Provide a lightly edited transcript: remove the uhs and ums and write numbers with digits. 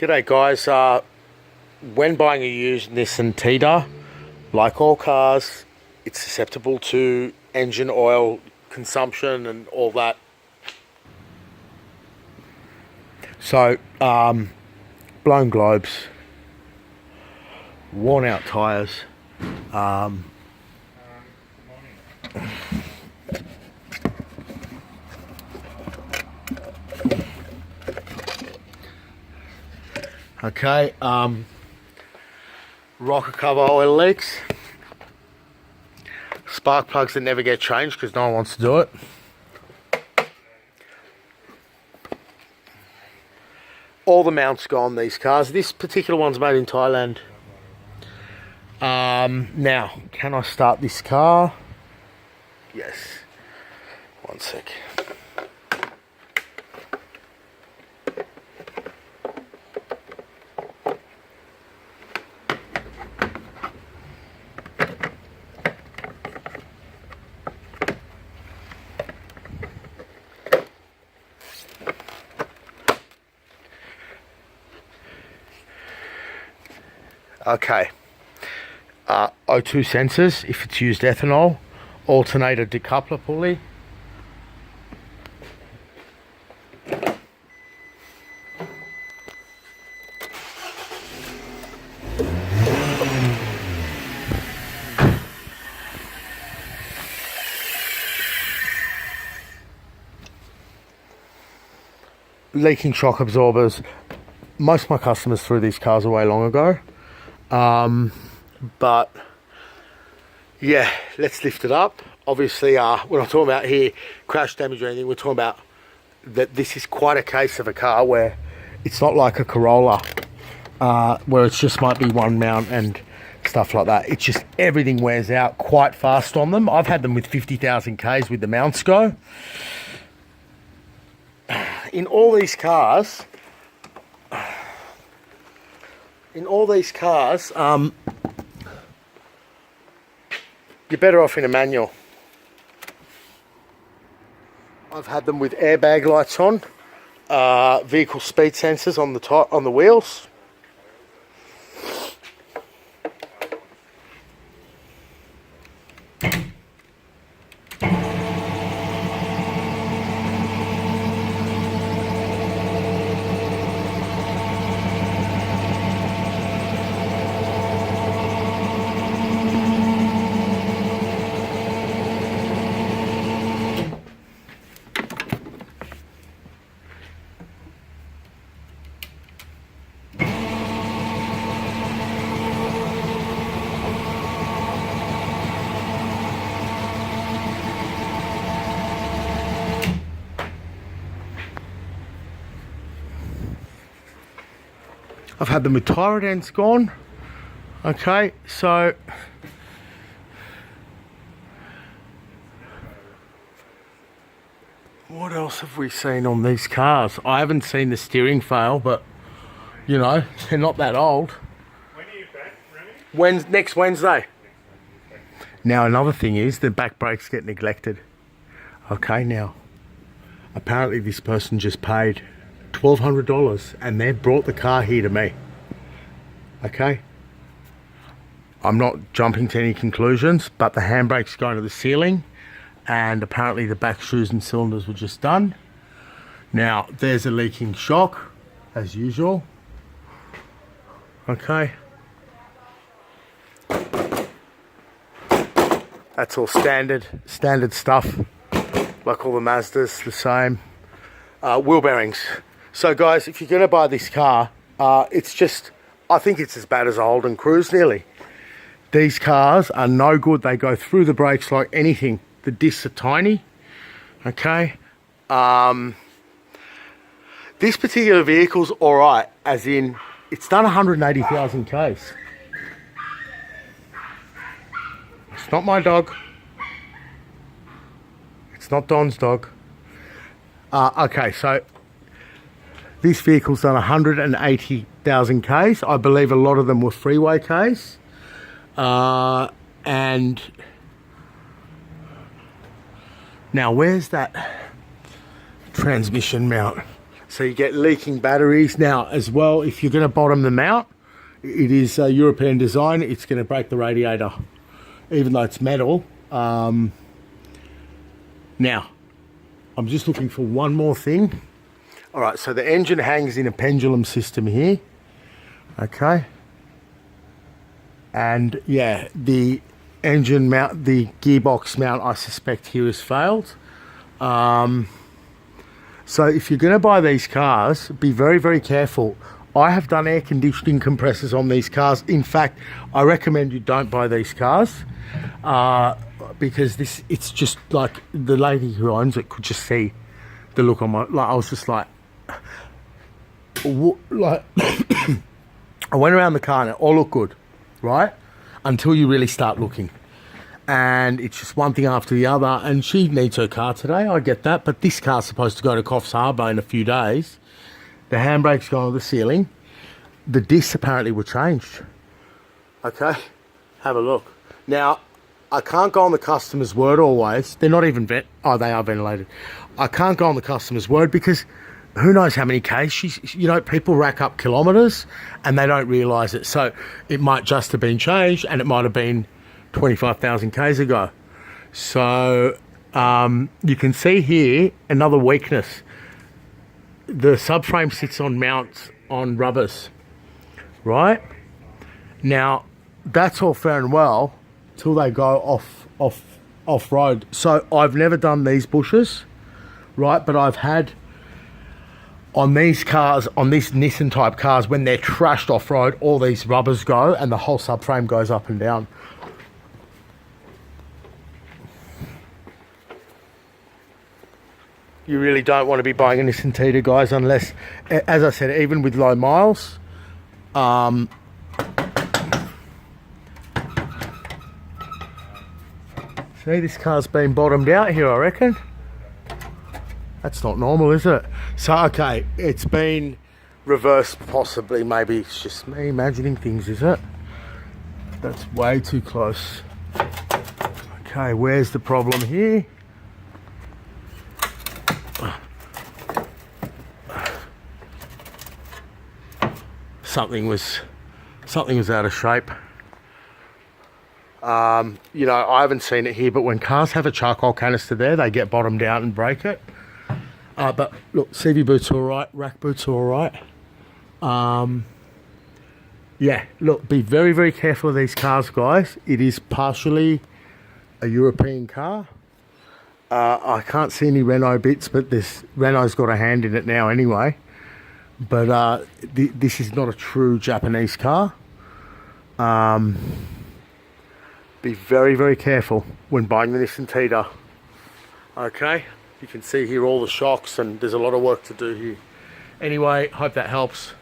G'day guys, when buying a used Nissan Tiida, like all cars, it's susceptible to engine oil consumption and all that. So, blown globes, worn out tyres, okay, rocker cover oil leaks, spark plugs that never get changed because no one wants to do it. All the mounts go on these cars. This particular one's made in Thailand. Now, can I start this car? Yes. One sec. Okay, O2 sensors if it's used ethanol, alternator decoupler pulley, leaking shock absorbers. Most of my customers threw these cars away long ago. But yeah, let's lift it up. Obviously, we're not talking about here crash damage or anything. We're talking about that this is quite a case of a car where it's not like a Corolla, where it's just might be one mount and stuff like that. It's just everything wears out quite fast on them. I've had them with 50,000 Ks with the mounts go. In all these cars, you're better off in a manual. I've had them with airbag lights on, vehicle speed sensors on the wheels. I've had them with tire ends gone. Okay, so what else have we seen on these cars? I haven't seen the steering fail, but you know, they're not that old. When are you back, Remy? Next Wednesday. Now another thing is the back brakes get neglected. Okay, now apparently this person just paid $1,200 and they brought the car here to me. Okay, I'm not jumping to any conclusions, but the handbrake's going to the ceiling and apparently the back shoes and cylinders were just done. Now there's a leaking shock as usual. Okay, that's all standard stuff, like all the Mazdas, the same. Wheel bearings. So guys, if you're going to buy this car, it's just, I think it's as bad as a Holden Cruise nearly. These cars are no good. They go through the brakes like anything. The discs are tiny. Okay. This particular vehicle's alright, as in, it's done 180,000 Ks. It's not my dog. It's not Don's dog. Okay, so this vehicle's done 180,000 Ks. I believe a lot of them were freeway Ks. And now where's that transmission mount? So you get leaking batteries. Now as well, if you're going to bottom them out, it is a European design, it's going to break the radiator, even though it's metal. Now, I'm just looking for one more thing. All right, so the engine hangs in a pendulum system here. Okay. And yeah, the engine mount, the gearbox mount, I suspect here has failed. So if you're going to buy these cars, be very, very careful. I have done air conditioning compressors on these cars. In fact, I recommend you don't buy these cars because it's just like the lady who owns it could just see the look on my, like I was just like I went around the car and it all looked good, right? Until you really start looking. And it's just one thing after the other. And she needs her car today, I get that. But this car's supposed to go to Coffs Harbour in a few days. The handbrake's gone to the ceiling. The discs apparently were changed. Okay, have a look. Now, I can't go on the customer's word always. They're not even they are ventilated. I can't go on the customer's word because who knows how many Ks people rack up kilometres and they don't realise it. So it might just have been changed and it might have been 25,000 Ks ago. So you can see here another weakness. The subframe sits on mounts on rubbers, right? Now, that's all fair and well till they go off road. So I've never done these bushes, right? But I've had on these cars, on these Nissan type cars, when they're trashed off road, all these rubbers go and the whole subframe goes up and down. You really don't want to be buying a Nissan Tiida, guys, unless, as I said, even with low miles. See, this car's been bottomed out here, I reckon. That's not normal, is it? So, okay, it's been reversed possibly. Maybe it's just me imagining things, is it? That's way too close. Okay, where's the problem here? Something was out of shape. I haven't seen it here, but when cars have a charcoal canister there, they get bottomed out and break it. But look, CV boots are all right, rack boots are all right. Yeah, look, be very, very careful of these cars, guys. It is partially a European car. I can't see any Renault bits, but Renault's got a hand in it now anyway. But this is not a true Japanese car. Be very, very careful when buying the Nissan Tiida. Okay, you can see here all the shocks and there's a lot of work to do here. Anyway, hope that helps.